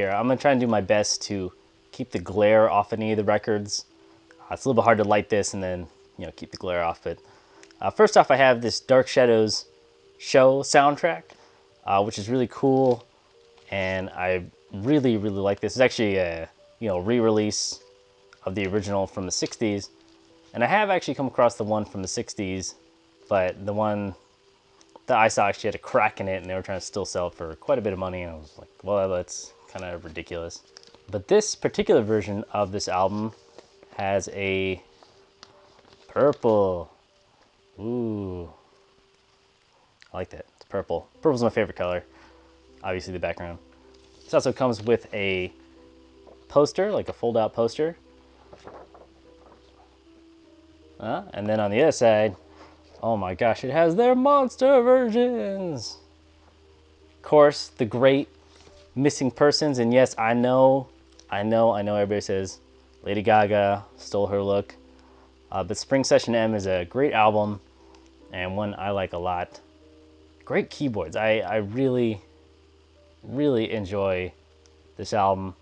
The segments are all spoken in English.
Here, I'm gonna try and do my best to keep the glare off any of the records. It's a little bit hard to light this and then, you know, keep the glare off. But first off, I have this Dark Shadows show soundtrack, which is really cool, and I really like this. It's actually a, you know, re-release of the original from the 60s, and I have actually come across the one from the 60s, but the one that I saw actually had a crack in it, and they were trying to still sell it for quite a bit of money, and I was like, well, that's kind of ridiculous. But this particular version of this album has a purple. Ooh, I like that. It's purple. Purple's my favorite color. Obviously the background. This also comes with a poster, like a fold-out poster. And then on the other side, oh my gosh, it has their monster versions. Of course, the great missing persons, and yes, I know everybody says Lady Gaga stole her look. But Spring Session M is a great album and one I like a lot. Great keyboards. I really enjoy this album.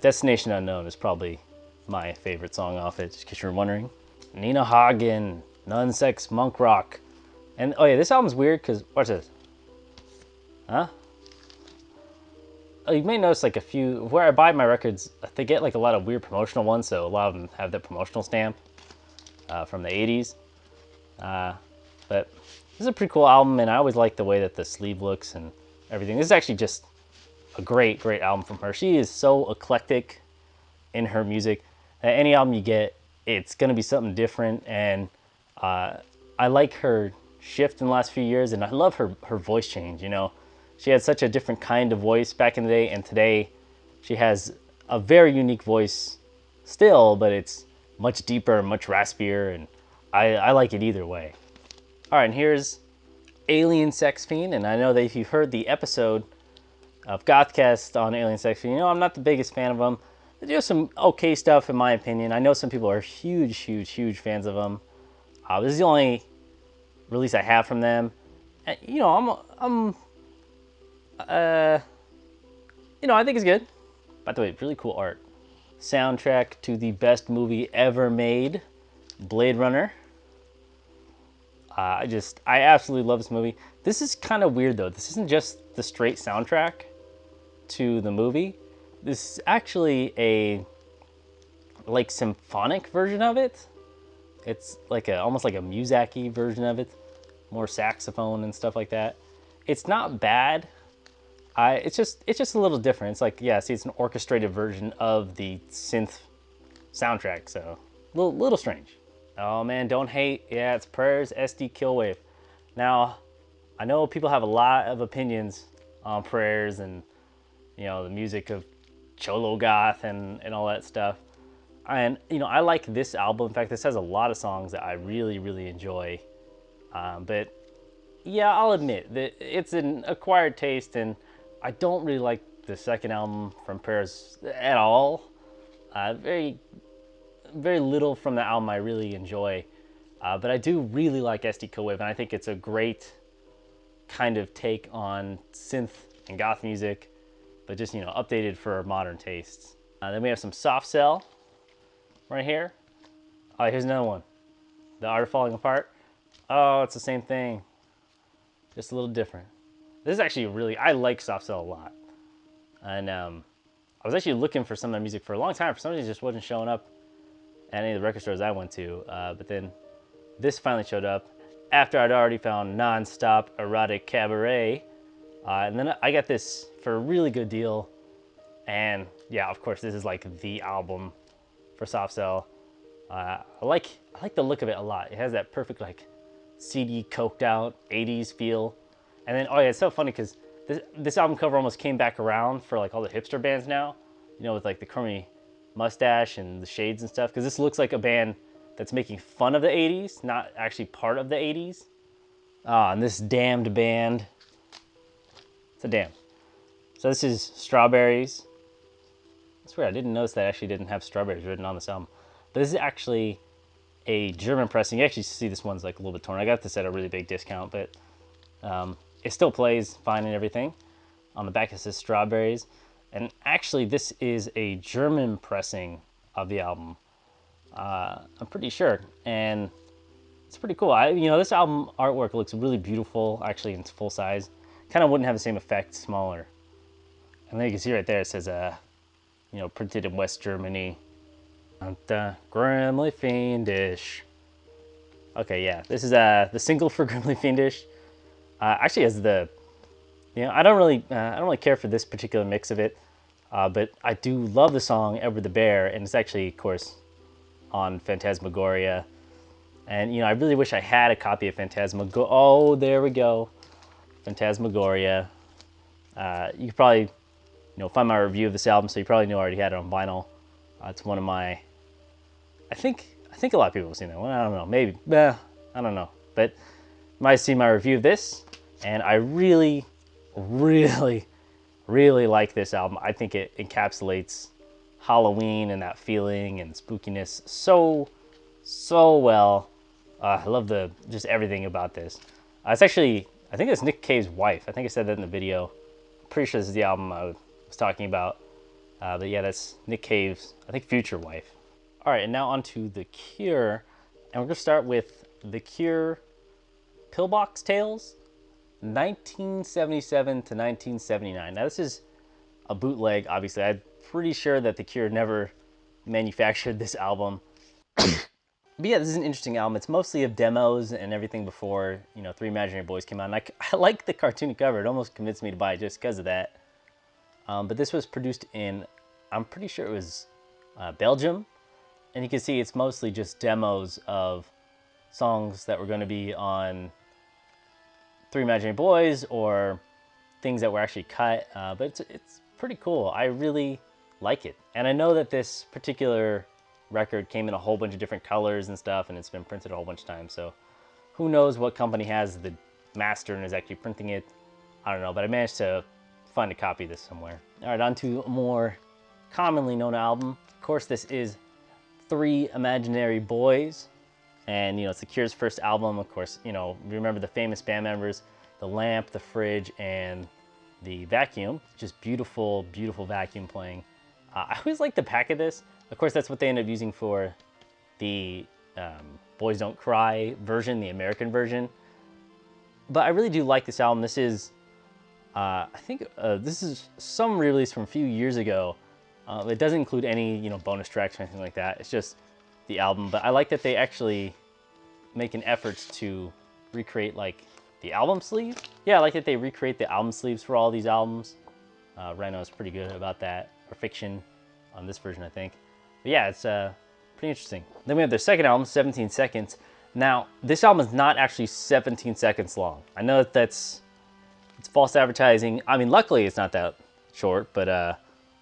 Destination Unknown is probably my favorite song off it, just in case you're wondering. Nina Hagen, Nunsex Monk Rock. And oh yeah, this album's weird because, watch this. Huh? You may notice like a few, where I buy my records, they get like a lot of weird promotional ones, so a lot of them have that promotional stamp from the 80s. But this is a pretty cool album, and I always like the way that the sleeve looks and everything. This is actually just a great album from her. She is so eclectic in her music that any album you get, it's gonna be something different, and I like her shift in the last few years, and I love her voice change, you know. She had such a different kind of voice back in the day, and today she has a very unique voice still, but it's much deeper, much raspier, and I like it either way. All right, and here's Alien Sex Fiend, and I know that if you've heard the episode of GothCast on Alien Sex Fiend, you know I'm not the biggest fan of them. They do some okay stuff in my opinion. I know some people are huge fans of them. This is the only release I have from them. And, you know, you know, I think it's good. By the way, really cool art. Soundtrack to the best movie ever made, Blade Runner. I absolutely love this movie. This is kind of weird though. This isn't just the straight soundtrack to the movie. This is actually a like symphonic version of it. It's like almost like a Muzak-y version of it, more saxophone and stuff like that. It's not bad. It's just a little different. It's like, yeah, see, it's an orchestrated version of the synth soundtrack, so little strange. Oh man, don't hate. Yeah, it's Prayers SD Killwave. Now, I know people have a lot of opinions on Prayers and, you know, the music of Cholo Goth and all that stuff. And, you know, I like this album. In fact, this has a lot of songs that I really enjoy. But yeah, I'll admit that it's an acquired taste, and I don't really like the second album from Prayers at all. Very little from the album I really enjoy. But I do really like SD Killwave, and I think it's a great kind of take on synth and goth music, but just, you know, updated for modern tastes. Then we have some Soft Cell right here. Oh, here's another one. The Art of Falling Apart. Oh, it's the same thing, just a little different. This is actually really, I like Soft Cell a lot. And I was actually looking for some of their music for a long time. For some reason, it just wasn't showing up at any of the record stores I went to. But then this finally showed up after I'd already found Non-Stop Erotic Cabaret. And then I got this for a really good deal. And yeah, of course, this is like the album for Soft Cell. I like the look of it a lot. It has that perfect like CD coked out 80s feel. And then, oh yeah, it's so funny because this album cover almost came back around for like all the hipster bands now, you know, with like the curly mustache and the shades and stuff, because this looks like a band that's making fun of the 80s, not actually part of the 80s. And this damned band. It's a damn. So this is Strawberries. I swear I didn't notice that I actually didn't have Strawberries written on this album. But this is actually a German pressing. You actually see this one's like a little bit torn. I got this at a really big discount, but it still plays fine and everything. On the back it says Strawberries. And actually, this is a German pressing of the album. I'm pretty sure, and it's pretty cool. This album artwork looks really beautiful, actually, in its full size. Kind of wouldn't have the same effect smaller. And then you can see right there, it says, printed in West Germany. Grimly Fiendish. Okay, yeah, this is the single for Grimly Fiendish. Actually, has I don't really care for this particular mix of it, but I do love the song Edward the Bear, and it's actually, of course, on Phantasmagoria. And I really wish I had a copy of Phantasmagoria. Oh, there we go, Phantasmagoria. You could probably find my review of this album, so you probably know I already had it on vinyl. It's one of my, I think a lot of people have seen that one. I don't know, maybe, I don't know, but you might have seen my review of this, and I really, really, really like this album. I think it encapsulates Halloween and that feeling and spookiness so well. I love just everything about this. It's actually, I think it's Nick Cave's wife. I think I said that in the video. I'm pretty sure this is the album I was talking about. But yeah, that's Nick Cave's, I think, future wife. All right, and now on to The Cure. And we're going to start with The Cure Pillbox Tales, 1977 to 1979. Now, this is a bootleg, obviously. I'm pretty sure that The Cure never manufactured this album. But yeah, this is an interesting album. It's mostly of demos and everything before, Three Imaginary Boys came out. And I like the cartoony cover. It almost convinced me to buy it just because of that. But this was produced in, I'm pretty sure it was Belgium. And you can see it's mostly just demos of songs that were going to be on Three Imaginary Boys or things that were actually cut. But it's pretty cool. I really like it. And I know that this particular record came in a whole bunch of different colors and stuff, and it's been printed a whole bunch of times. So who knows what company has the master and is actually printing it. I don't know, but I managed to find a copy of this somewhere. All right, on to a more commonly known album. Of course, this is Three Imaginary Boys, and it's The Cure's first album. Of course, remember the famous band members, the lamp, the fridge, and the vacuum. Just beautiful, beautiful vacuum playing. I always like the back of this. Of course, that's what they ended up using for the Boys Don't Cry version, the American version. But I really do like this album. This is, I think this is some release from a few years ago. It doesn't include any, bonus tracks or anything like that. It's just the album. But I like that they actually make an effort to recreate, like, the album sleeve. Yeah, I like that they recreate the album sleeves for all these albums. Rhino is pretty good about that. Or Fiction on this version, I think. But yeah, it's pretty interesting. Then we have their second album, 17 Seconds. Now, this album is not actually 17 seconds long. I know that it's false advertising. I mean, luckily it's not that short, but I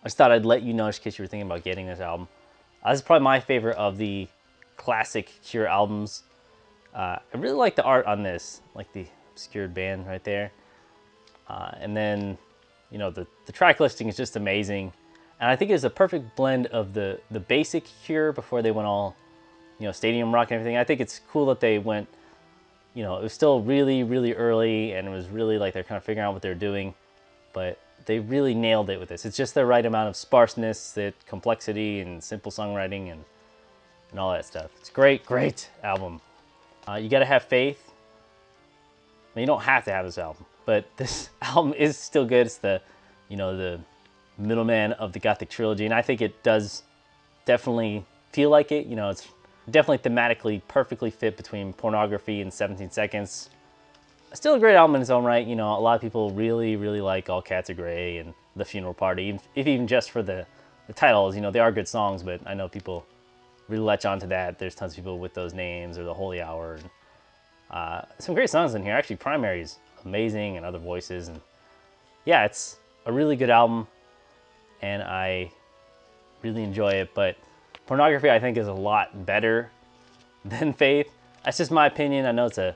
just thought I'd let you know just in case you were thinking about getting this album. This is probably my favorite of the classic Cure albums. I really like the art on this, like the obscured band right there. And then, the track listing is just amazing. And I think it's a perfect blend of the basic Cure before they went all, stadium rock and everything. I think it's cool that they went, it was still really, really early, and it was really like they're kind of figuring out what they're doing. But they really nailed it with this. It's just the right amount of sparseness, the complexity, and simple songwriting, and all that stuff. It's a great, great album. You gotta have faith. I mean, you don't have to have this album, but this album is still good. It's the middleman of the Gothic trilogy, and I think it does definitely feel like it. It's definitely thematically perfectly fit between Pornography and 17 Seconds. Still a great album in its own right. A lot of people really, really like All Cats Are Grey and The Funeral Party, if even just for the titles. They are good songs, but I know people really latch onto that. There's tons of people with those names, or The Holy Hour. And, some great songs in here. Actually, Primary is amazing, and Other Voices. And yeah, it's a really good album, and I really enjoy it. But Pornography, I think, is a lot better than Faith. That's just my opinion. I know it's a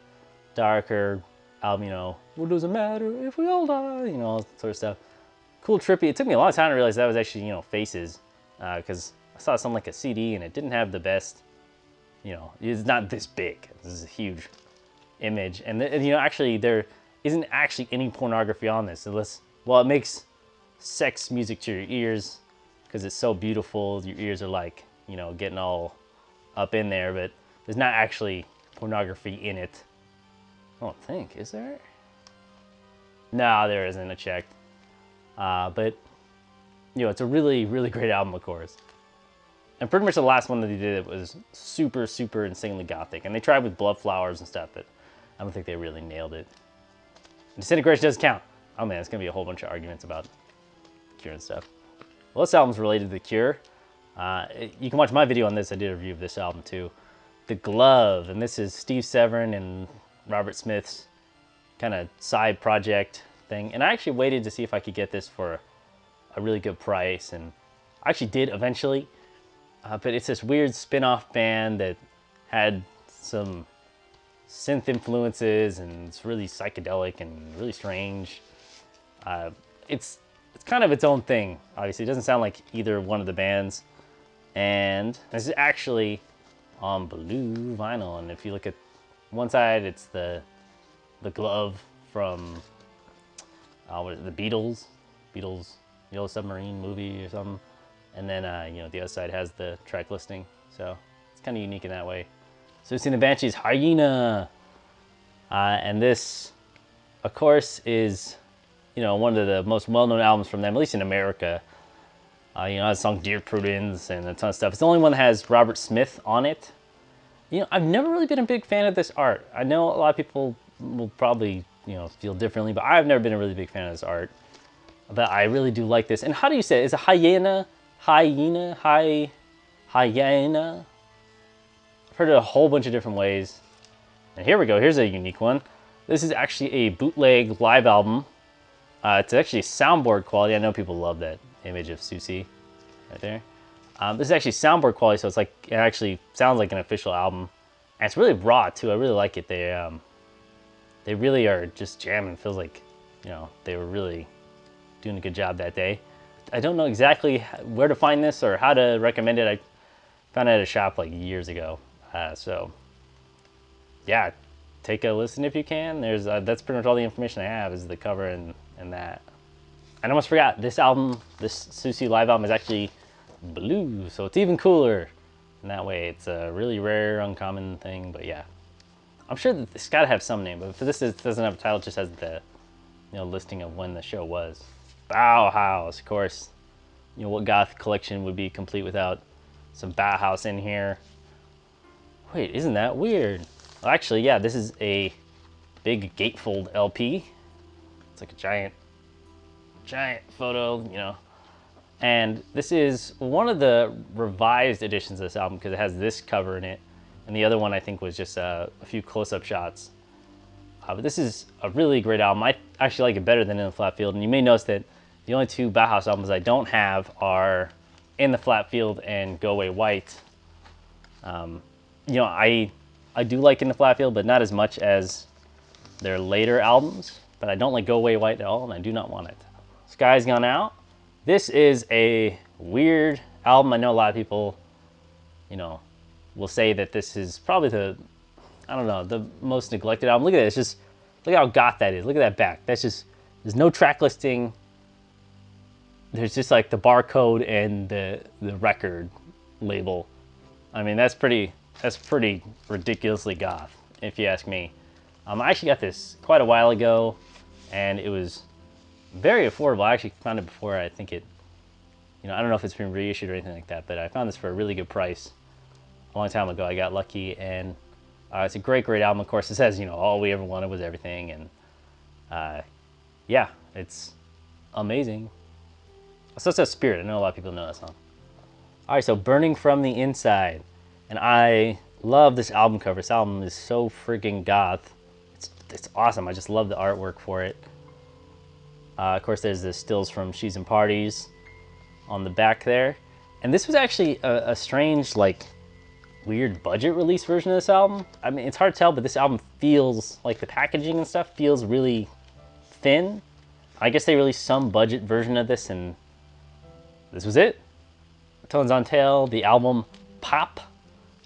darker album, what does it matter if we all die, all that sort of stuff. Cool, trippy. It took me a long time to realize that was actually, Faces, because I saw something like a CD, and it didn't have the best, it's not this big. This is a huge image. And, actually, there isn't actually any pornography on this. Unless, well, it makes sex music to your ears because it's so beautiful. Your ears are like, you know, getting all up in there, but there's not actually pornography in it. I don't think, is there? No, there isn't. I checked. But, you know, it's a really, really great album, of course. And pretty much the last one that they did was super, super insanely gothic. And they tried with Blood Flowers and stuff, but I don't think they really nailed it. Disintegration doesn't count. Oh man, it's gonna be a whole bunch of arguments about Cure and stuff. Well, this album's related to The Cure. You can watch my video on this. I did a review of this album too. The Glove, and this is Steve Severin and Robert Smith's kind of side project thing. And I actually waited to see if I could get this for a really good price, and I actually did eventually. But it's this weird spin-off band that had some synth influences, and it's really psychedelic and really strange. It's kind of its own thing. Obviously, it doesn't sound like either one of the bands. And this is actually on blue vinyl. And if you look at one side, it's the Glove from what is it, the Beatles Yellow Submarine movie or something. And then you know, the other side has the track listing. So it's kind of unique in that way. So we've seen the Banshees, Hyena. And this, of course, is, you know, one of the most well-known albums from them, at least in America. You know, the song Dear Prudence and a ton of stuff. It's the only one that has Robert Smith on it. You know, I've never really been a big fan of this art. I know a lot of people will probably, you know, feel differently, but I've never been a really big fan of this art. But I really do like this. And how do you say it? Is it hyena? Hyena? Hyena? I've heard it a whole bunch of different ways. And here we go. Here's a unique one. This is actually a bootleg live album. It's actually soundboard quality. I know people love that image of Siouxsie right there. This is actually soundboard quality, so it's like, it actually sounds like an official album. And it's really raw too. I really like it. They really are just jamming. It feels like, you know, they were really doing a good job that day. I don't know exactly where to find this or how to recommend it. I found it at a shop like years ago. So yeah, take a listen if you can. There's that's pretty much all the information I have is the cover and that. And I almost forgot, this album, this Siouxsie live album is actually blue, so it's even cooler in that way. It's a really rare, uncommon thing, but yeah. I'm sure that it's gotta have some name, but for this, it doesn't have a title, it just has the, you know, listing of when the show was. Bauhaus, of course. You know, what goth collection would be complete without some Bauhaus in here? Wait, isn't that weird? Well, actually, yeah, this is a big gatefold LP. It's like a giant photo, you know. And this is one of the revised editions of this album because it has this cover in it. And the other one I think was just a few close-up shots. But this is a really great album. I actually like it better than In the Flat Field. And you may notice that the only two Bauhaus albums I don't have are In the Flat Field and Go Away White. You know, I do like In the Flat Field, but not as much as their later albums. But I don't like Go Away White at all, and I do not want it. Sky's Gone Out. This is a weird album. I know a lot of people, you know, will say that this is probably the, I don't know, the most neglected album. Look at this. Just look how goth that is. Look at that back. That's just, there's no track listing. There's just like the barcode and the record label. I mean, that's pretty ridiculously goth, if you ask me. I actually got this quite a while ago, and it was very affordable. I actually found it before I think it, you know, I don't know if it's been reissued or anything like that, but I found this for a really good price a long time ago. I got lucky, and it's a great album. Of course, it says, you know, all we ever wanted was everything, and yeah, it's amazing. So it says Spirit. I know a lot of people know that song. All right, so Burning from the Inside, and I love this album cover. This album is so freaking goth. It's awesome. I just love the artwork for it. Of course, there's the stills from She's in Parties on the back there. And this was actually a strange, like, weird budget release version of this album. I mean, it's hard to tell, but this album feels like the packaging and stuff feels really thin. I guess they released some budget version of this, and this was it. Tones on Tail, the album Pop.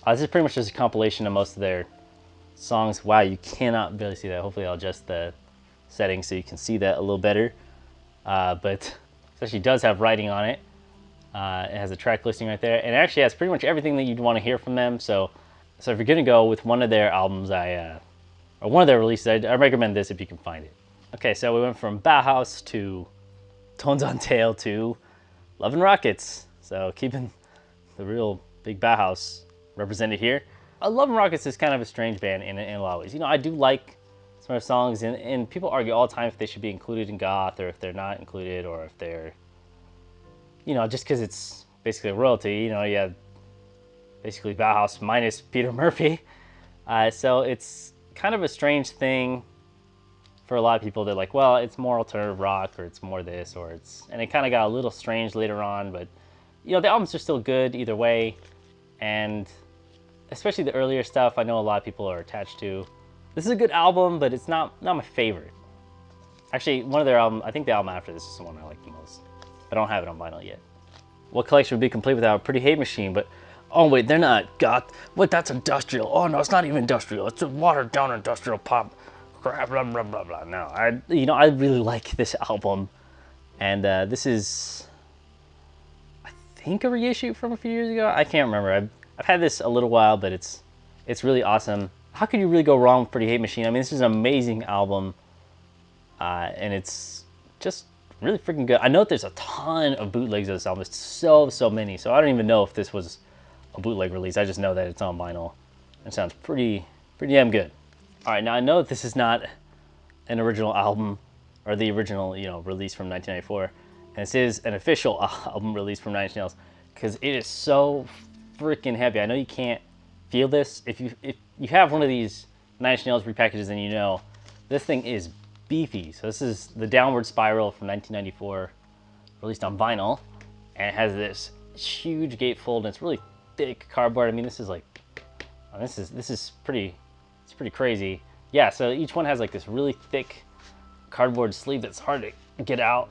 This is pretty much just a compilation of most of their songs. Wow, you cannot barely see that. Hopefully I'll adjust the settings so you can see that a little better. But It actually does have writing on it. It has a track listing right there, and it actually has pretty much everything that you'd want to hear from them. So if you're gonna go with one of their albums, or one of their releases, I recommend this if you can find it. Okay, so we went from Bauhaus to Tones on Tail to Love and Rockets. So keeping the real big Bauhaus represented here. Love and Rockets is kind of a strange band in a lot of ways. You know, I do like some of their songs, and people argue all the time if they should be included in Goth or if they're not included, or if they're, you know, just because it's basically a royalty. You know, you have basically Bauhaus minus Peter Murphy. So it's kind of a strange thing for a lot of people. They're like, well, it's more alternative rock, or it's more this, or it's, and it kind of got a little strange later on, but you know, the albums are still good either way. And especially the earlier stuff, I know a lot of people are attached to. This is a good album, but it's not my favorite. Actually, one of their albums, I think the album after this is the one I like the most. I don't have it on vinyl yet. What collection would be complete without a Pretty Hate Machine? But, oh wait, they're not Goth. What, that's industrial. Oh no, it's not even industrial. It's a watered down industrial pop. Crap, blah, blah, blah, blah. No, I really like this album. And this is, I think, a reissue from a few years ago. I can't remember. I've had this a little while, but it's really awesome. How could you really go wrong with Pretty Hate Machine? I mean, this is an amazing album, and it's just really freaking good. I know that there's a ton of bootlegs of this album. It's so many, so I don't even know if this was a bootleg release. I just know that it's on vinyl. It sounds pretty damn good. All right, now I know that this is not an original album, or the original, you know, release from 1994, and this is an official album release from Nine Inch Nails, because it is so freaking heavy. I know you can't feel this. If you have one of these Nine Inch Nails repackages, then you know this thing is beefy. So this is the Downward Spiral from 1994, released on vinyl, and it has this huge gatefold, and it's really thick cardboard. I mean, this is like, oh, this is pretty, it's pretty crazy. Yeah, so each one has like this really thick cardboard sleeve that's hard to get out.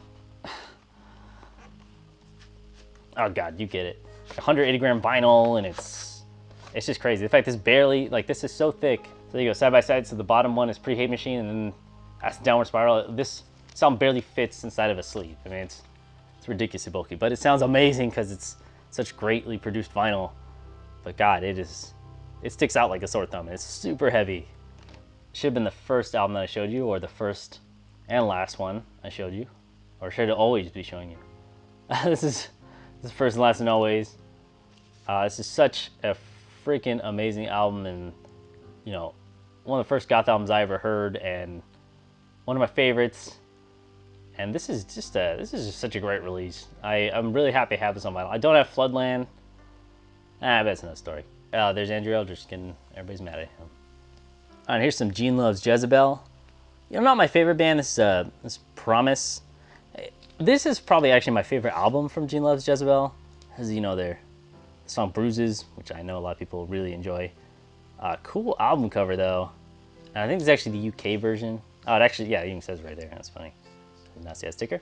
Oh God, you get it. 180 gram vinyl, and it's just crazy. In fact, this barely, like, this is so thick. So there you go, side by side. So the bottom one is Pretty Hate Machine, and then that's the Downward Spiral. This sound barely fits inside of a sleeve. I mean, it's ridiculously bulky, but it sounds amazing because it's such greatly produced vinyl. But God, it sticks out like a sore thumb. It's super heavy. Should have been the first album that I showed you, or the first and last one I showed you, or should it always be showing you? This is first and last and always. This is such a freaking amazing album, and you know, one of the first Goth albums I ever heard, and one of my favorites. And this is just such a great release. I'm really happy to have this on vinyl. I don't have Floodland. I bet it's another story. There's Andrew Eldridge getting everybody's mad at him. All right, here's some Gene Loves Jezebel. You know, not my favorite band. This is Promise. This is probably actually my favorite album from Gene Loves Jezebel, as you know, the song Bruises, which I know a lot of people really enjoy. Cool album cover though. And I think it's actually the UK version. Oh, it actually, yeah, it even says right there. That's funny. Did not see that sticker.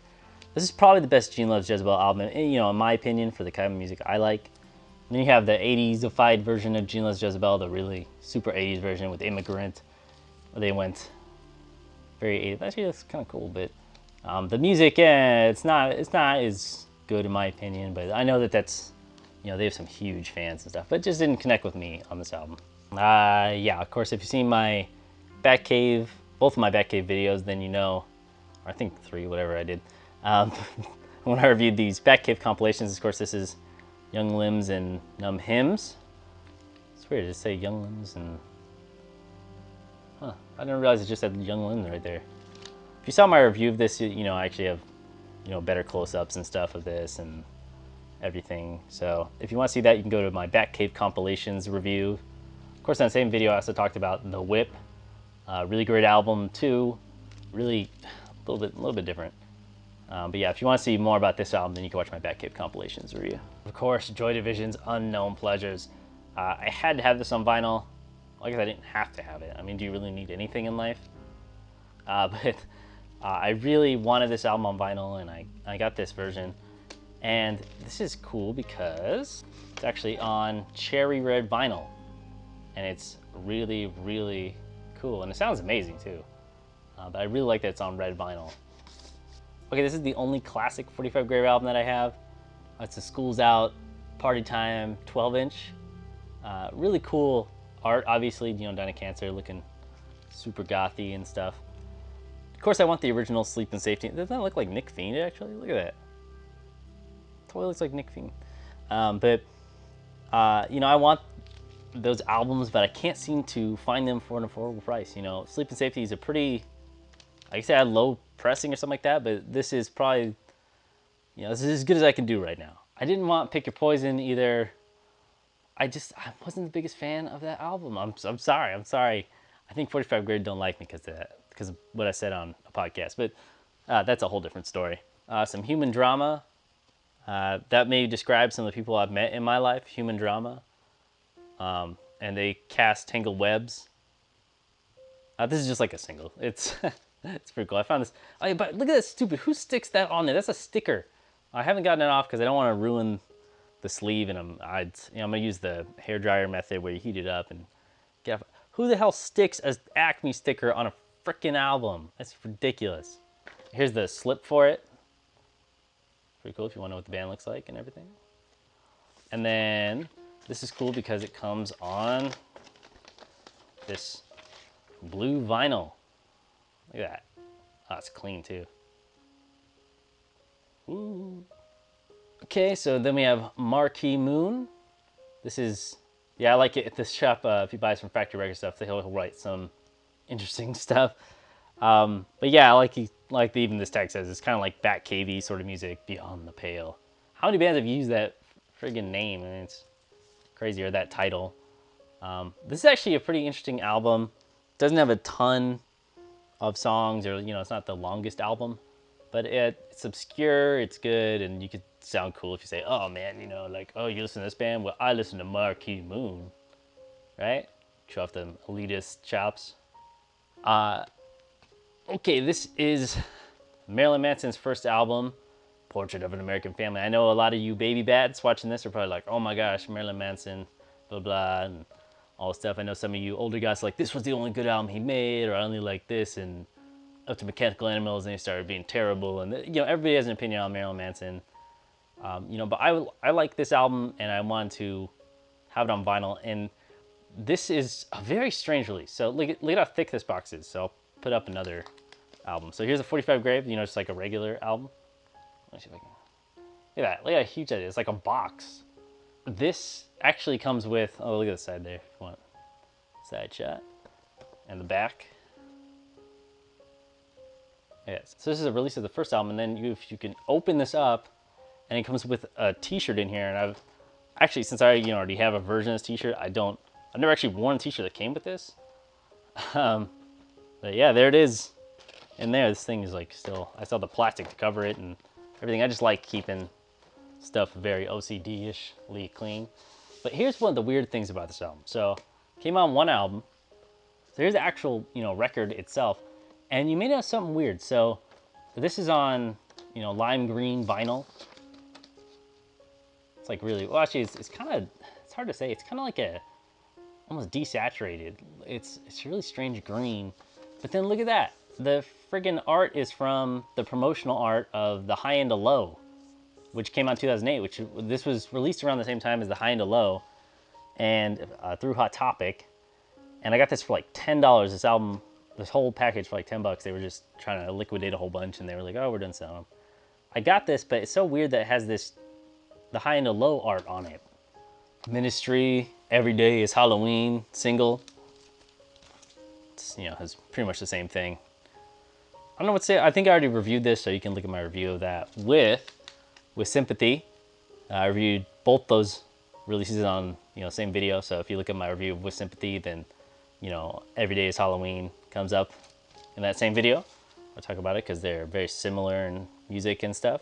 This is probably the best Gene Loves Jezebel album, you know, in my opinion, for the kind of music I like. And then you have the 80s-ified version of Gene Loves Jezebel, the really super 80s version with Immigrant, where they went very 80s. Actually, that's kind of cool, but the music, yeah, it's not as good in my opinion, but I know that that's, you know, they have some huge fans and stuff, but it just didn't connect with me on this album. Yeah, of course, if you've seen my Batcave, both of my Batcave videos, then you know, or I think 3, whatever I did. When I reviewed these Batcave compilations, of course, this is Young Limbs and Numb Hymns. It's weird to say Young Limbs and, I didn't realize it just said Young Limbs right there. If you saw my review of this, you know, I actually have, you know, better close-ups and stuff of this and everything. So if you want to see that, you can go to my Batcave compilations review. Of course, on the same video, I also talked about The Whip. Really great album too. Really a little bit different. But yeah, if you want to see more about this album, then you can watch my Batcave compilations review. Of course, Joy Division's Unknown Pleasures. I had to have this on vinyl. I guess I didn't have to have it. I mean, do you really need anything in life? But I really wanted this album on vinyl, and I got this version. And this is cool because it's actually on cherry red vinyl. And it's really, really cool. And it sounds amazing too. But I really like that it's on red vinyl. Okay, this is the only classic 45 Grave album that I have. It's a School's Out, Party Time, 12-inch. Really cool art, obviously, you know, Dine of Cancer, looking super gothy and stuff. Of course, I want the original Sleep and Safety. Doesn't that look like Nick Fiend, actually? Look at that. Totally looks like Nick Fiend. You know, I want those albums, but I can't seem to find them for an affordable price. You know, Sleep and Safety is a pretty, like I said, I had low pressing or something like that, but this is probably, you know, this is as good as I can do right now. I didn't want Pick Your Poison either. I wasn't the biggest fan of that album. I'm sorry. I think 45 Grade don't like me because of what I said on a podcast, but that's a whole different story. Some human drama. That may describe some of the people I've met in my life, human drama. And they cast Tangled Webs. This is just like a single. It's it's pretty cool. I found this. Oh, but look at that stupid. Who sticks that on there? That's a sticker. I haven't gotten it off because I don't want to ruin the sleeve, and I'm gonna use the hairdryer method where you heat it up and get off. Who the hell sticks a Acme sticker on a freaking album? That's ridiculous. Here's the slip for it. Pretty cool if you want to know what the band looks like and everything. And then this is cool because it comes on this blue vinyl. Look at that. Oh, it's clean too. Ooh. Okay, so then we have Marquee Moon. This is, yeah, I like it at this shop. If you buy some factory record stuff, he'll write some interesting stuff. But yeah, even this tag says, it's kind of like Bat Cavey sort of music, Beyond the Pale. How many bands have used that friggin' name? I mean, it's crazy, or that title. This is actually a pretty interesting album. Doesn't have a ton of songs, or, you know, it's not the longest album, but it's obscure, it's good, and you could sound cool if you say, oh man, you know, like, oh, you listen to this band? Well, I listen to Marquee Moon, right? Show off them elitist chops. Okay, this is Marilyn Manson's first album, Portrait of an American Family. I know a lot of you baby bats watching this are probably like, oh my gosh, Marilyn Manson, blah, blah, and all this stuff. I know some of you older guys are like, this was the only good album he made, or I only like this, and up to Mechanical Animals, and he started being terrible. And, you know, everybody has an opinion on Marilyn Manson. You know, but I like this album, and I wanted to have it on vinyl. And this is a very strange release. So look at how thick this box is. So I'll put up another album. So here's a 45 Grave, you know, just like a regular album. Let me see if I can. Look at that. Look at how huge that is. It's like a box. This actually comes with, oh, look at the side there if you want. Side shot. And the back. Yes. So this is a release of the first album, and then if you can open this up, and it comes with a t-shirt in here. And I've actually, since I already have a version of this t-shirt, I've never actually worn a t-shirt that came with this. But yeah, there it is in there. This thing is like I still have the plastic to cover it and everything. I just like keeping stuff very OCD-ishly clean. But here's one of the weird things about this album. So came on one album. So here's the actual, record itself. And you may notice something weird. So this is on, lime green vinyl. It's like really, well, actually, it's hard to say. It's kind of like almost desaturated. It's really strange green. But then look at that. The friggin' art is from the promotional art of The High and the Low, which came out in 2008, this was released around the same time as The High and the Low, and through Hot Topic. And I got this for like $10. This album, this whole package for like $10. They were just trying to liquidate a whole bunch, and they were like, oh, we're done selling them. I got this, but it's so weird that it has The High and the Low art on it. Ministry, Every Day is Halloween single. It's, it's pretty much the same thing. I don't know what to say. I think I already reviewed this, so you can look at my review of that with Sympathy. I reviewed both those releases on, same video. So if you look at my review of With Sympathy, then, Every Day is Halloween comes up in that same video. I'll talk about it because they're very similar in music and stuff.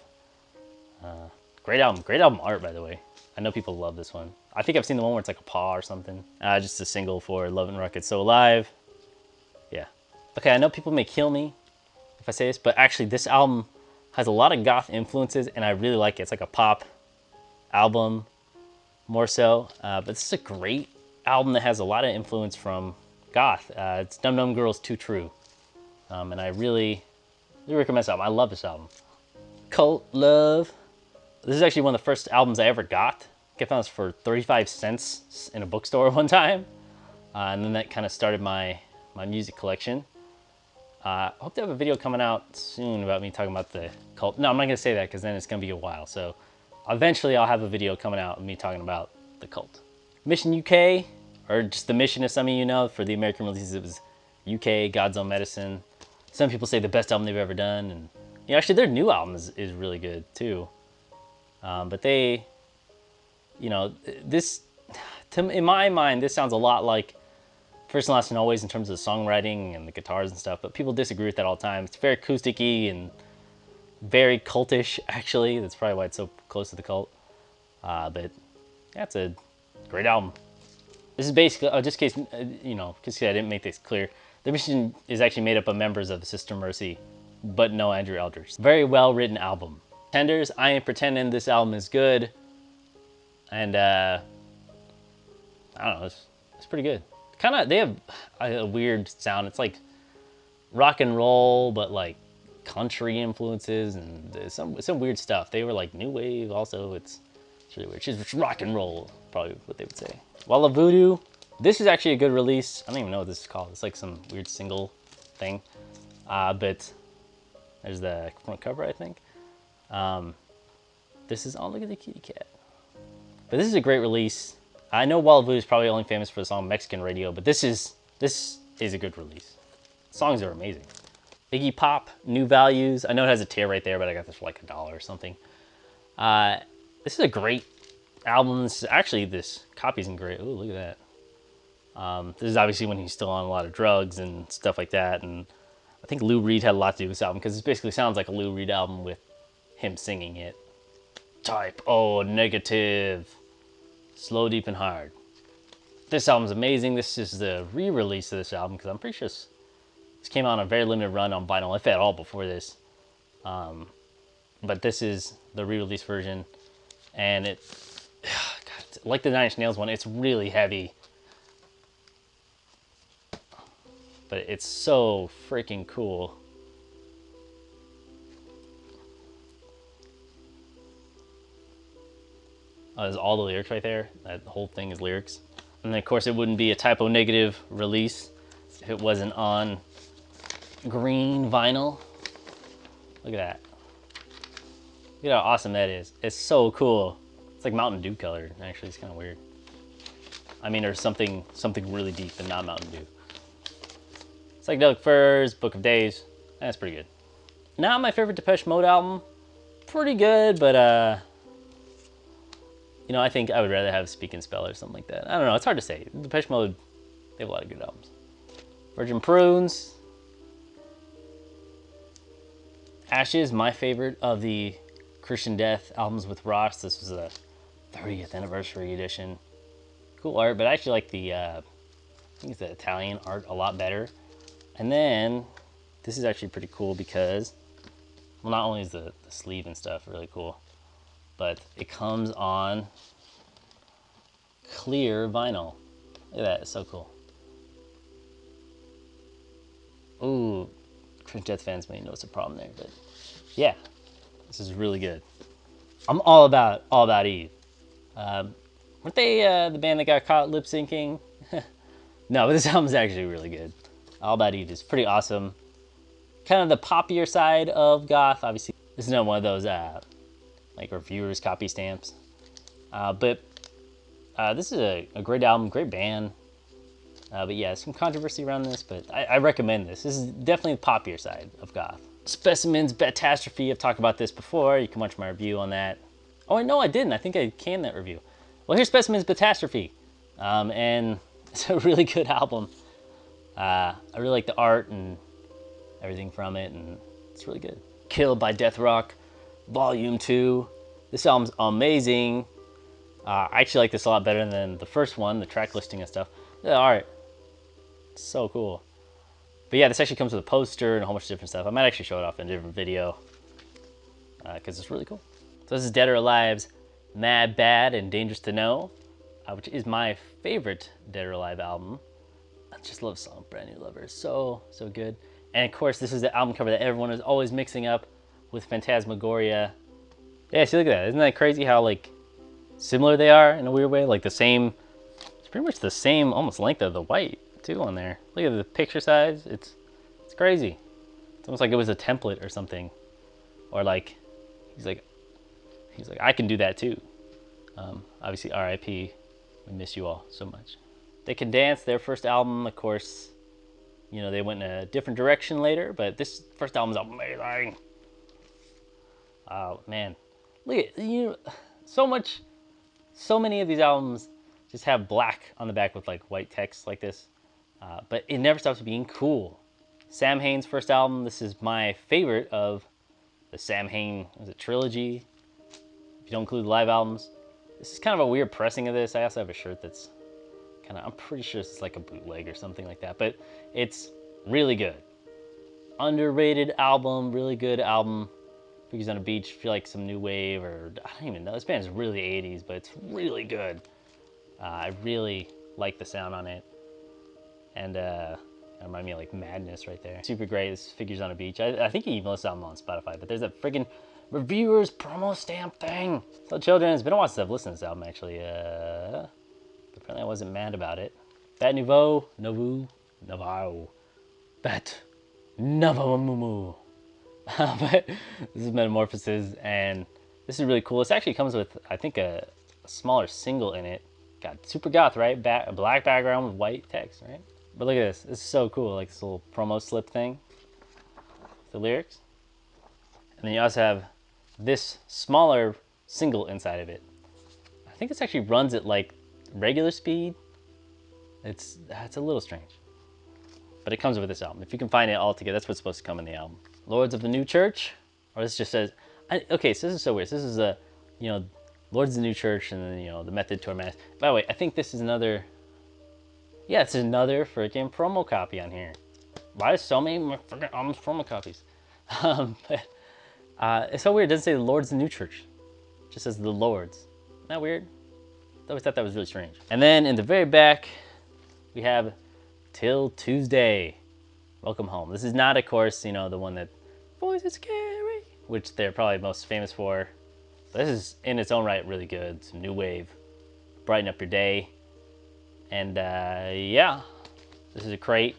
Great album art, by the way. I know people love this one. I think I've seen the one where it's like a paw or something. Just a single for Love and Rockets So Alive. Yeah. Okay, I know people may kill me if I say this, but actually this album has a lot of goth influences, and I really like it. It's like a pop album, more so. But this is a great album that has a lot of influence from goth. It's Dum Dum Girls Too True. And I really recommend this album. I love this album. Cult Love. This is actually one of the first albums I ever got. I found this for 35 cents in a bookstore one time. And then that kind of started my music collection. I hope to have a video coming out soon about me talking about the Cult. No, I'm not going to say that because then it's going to be a while. So eventually I'll have a video coming out of me talking about the Cult. Mission UK, or just the Mission as some of you know, for the American releases it was UK, God's Own Medicine. Some people say the best album they've ever done. And you know, actually their new album is really good too. But they, you know, this, in my mind, this sounds a lot like First and Last and Always in terms of the songwriting and the guitars and stuff, but people disagree with that all the time. It's very acoustic-y and very cultish, actually. That's probably why it's so close to the Cult. But yeah, it's a great album. This is basically, just in case, you know, because I didn't make this clear, the Mission is actually made up of members of Sister Mercy, but no Andrew Eldridge. Very well-written album. Tenders, I Ain't Pretending this album is good. And, I don't know, it's pretty good. Kind of, they have a weird sound. It's like rock and roll, but like country influences and some weird stuff. They were like new wave also. It's really weird. It's rock and roll, probably what they would say. Walla Voodoo. This is actually a good release. I don't even know what this is called. It's like some weird single thing. But there's the front cover, I think. This is, oh, look at the kitty cat. But this is a great release. I know Walla Voodoo is probably only famous for the song Mexican Radio, but this is a good release. Songs are amazing. Iggy Pop, New Values. I know it has a tier right there, but I got this for like $1 or something. This is a great album. This copy isn't great. Oh, look at that. This is obviously when he's still on a lot of drugs and stuff like that. And I think Lou Reed had a lot to do with this album because it basically sounds like a Lou Reed album with him singing it. Type O Negative. Slow, Deep, and Hard. This album's amazing. This is the re-release of this album because I'm pretty sure this came out on a very limited run on vinyl, if at all, before this. But this is the re-release version, and it, God, like the Nine Inch Nails one, it's really heavy, but it's so freaking cool. There's all the lyrics right there. That whole thing is lyrics. And then of course it wouldn't be a Typo Negative release if it wasn't on green vinyl. Look at that. Look at how awesome that is. It's so cool. It's like Mountain Dew colored, actually. It's kind of weird. I mean, there's something really deep and not Mountain Dew. Psychedelic Furs, Book of Days. That's pretty good. Not my favorite Depeche Mode album. Pretty good, but you know, I think I would rather have Speak and Spell or something like that. I don't know, it's hard to say. Depeche Mode, they have a lot of good albums. Virgin Prunes. Ashes, my favorite of the Christian Death albums with Ross. This was a 30th anniversary edition. Cool art, but I actually like the, I think it's the Italian art a lot better. And then, this is actually pretty cool because, well, not only is the sleeve and stuff really cool, but it comes on clear vinyl. Look at that, it's so cool. Ooh, Christian Death fans may know it's a problem there, but yeah, this is really good. I'm all about Eve. Weren't they the band that got caught lip syncing? No, but this album's actually really good. All About Eve is pretty awesome. Kind of the poppier side of Goth, obviously. This is not one of those like reviewers copy stamps. But this is a great album, great band. But yeah, some controversy around this, but I recommend this. This is definitely the poppier side of Goth. Specimens Batastrophe, I've talked about this before. You can watch my review on that. Oh, no, I didn't. I think I canned that review. Well, here's Specimens Batastrophe. And it's a really good album. I really like the art and everything from it, and it's really good. Killed by Death Rock, Volume 2. This album's amazing. I actually like this a lot better than the first one, the track listing and stuff. The art, it's so cool. But yeah, this actually comes with a poster and a whole bunch of different stuff. I might actually show it off in a different video because it's really cool. So this is Dead or Alive's Mad, Bad, and Dangerous to Know, which is my favorite Dead or Alive album. I just love the song Brand New Lover. So good. And of course, this is the album cover that everyone is always mixing up with Phantasmagoria. Yeah, see, look at that. Isn't that crazy how like similar they are in a weird way? Like the same, it's pretty much the same almost length of the white too on there. Look at the picture size. It's crazy. It's almost like it was a template or something. Or like, he's like, I can do that too. Obviously, R.I.P. We miss you all so much. They Can Dance, their first album, of course, you know, they went in a different direction later, but this first album is amazing. Oh, man. Look at, you know, so many of these albums just have black on the back with like white text like this, but it never stops being cool. Sam Hain's first album, this is my favorite of the Sam Hain, was it trilogy? If you don't include the live albums. This is kind of a weird pressing of this. I also have a shirt that's kind of, I'm pretty sure this is like a bootleg or something like that, but it's really good. Underrated album, really good album. Figures on a Beach, feel like some new wave, or I don't even know. This band's really 80s, but it's really good. I really like the sound on it. And it reminded me of like Madness right there. Super great. This Figures on a Beach. I think you even listen to them on Spotify, but there's a friggin' reviewers promo stamp thing. So children, it's been a while since I've listened to this album actually. But apparently I wasn't mad about it. Bat Nouveau, Bat Nouveau. But this is Metamorphosis, and this is really cool. This actually comes with, I think, a smaller single in it. Got super goth, right? A black background with white text, right? But look at this. This is so cool. Like this little promo slip thing. The lyrics. And then you also have this smaller single inside of it. I think this actually runs at like regular speed. It's a little strange. But it comes with this album. If you can find it all together, that's what's supposed to come in the album. Lords of the New Church, or this just says, okay, so this is so weird. So this is a, you know, Lords of the New Church, and then, you know, the Method to Our Madness. By the way, I think this is another, yeah, it's another freaking promo copy on here. Why is so many freaking albums promo copies? But it's so weird. It doesn't say the Lords of the New Church. It just says the Lords. Isn't that weird? I always thought that was really strange. And then in the very back, we have Till Tuesday. Welcome Home. This is not, of course, you know, the one that Boys It's Scary, which they're probably most famous for. But this is, in its own right, really good. Some new wave. Brighten up your day. And yeah, this is a crate.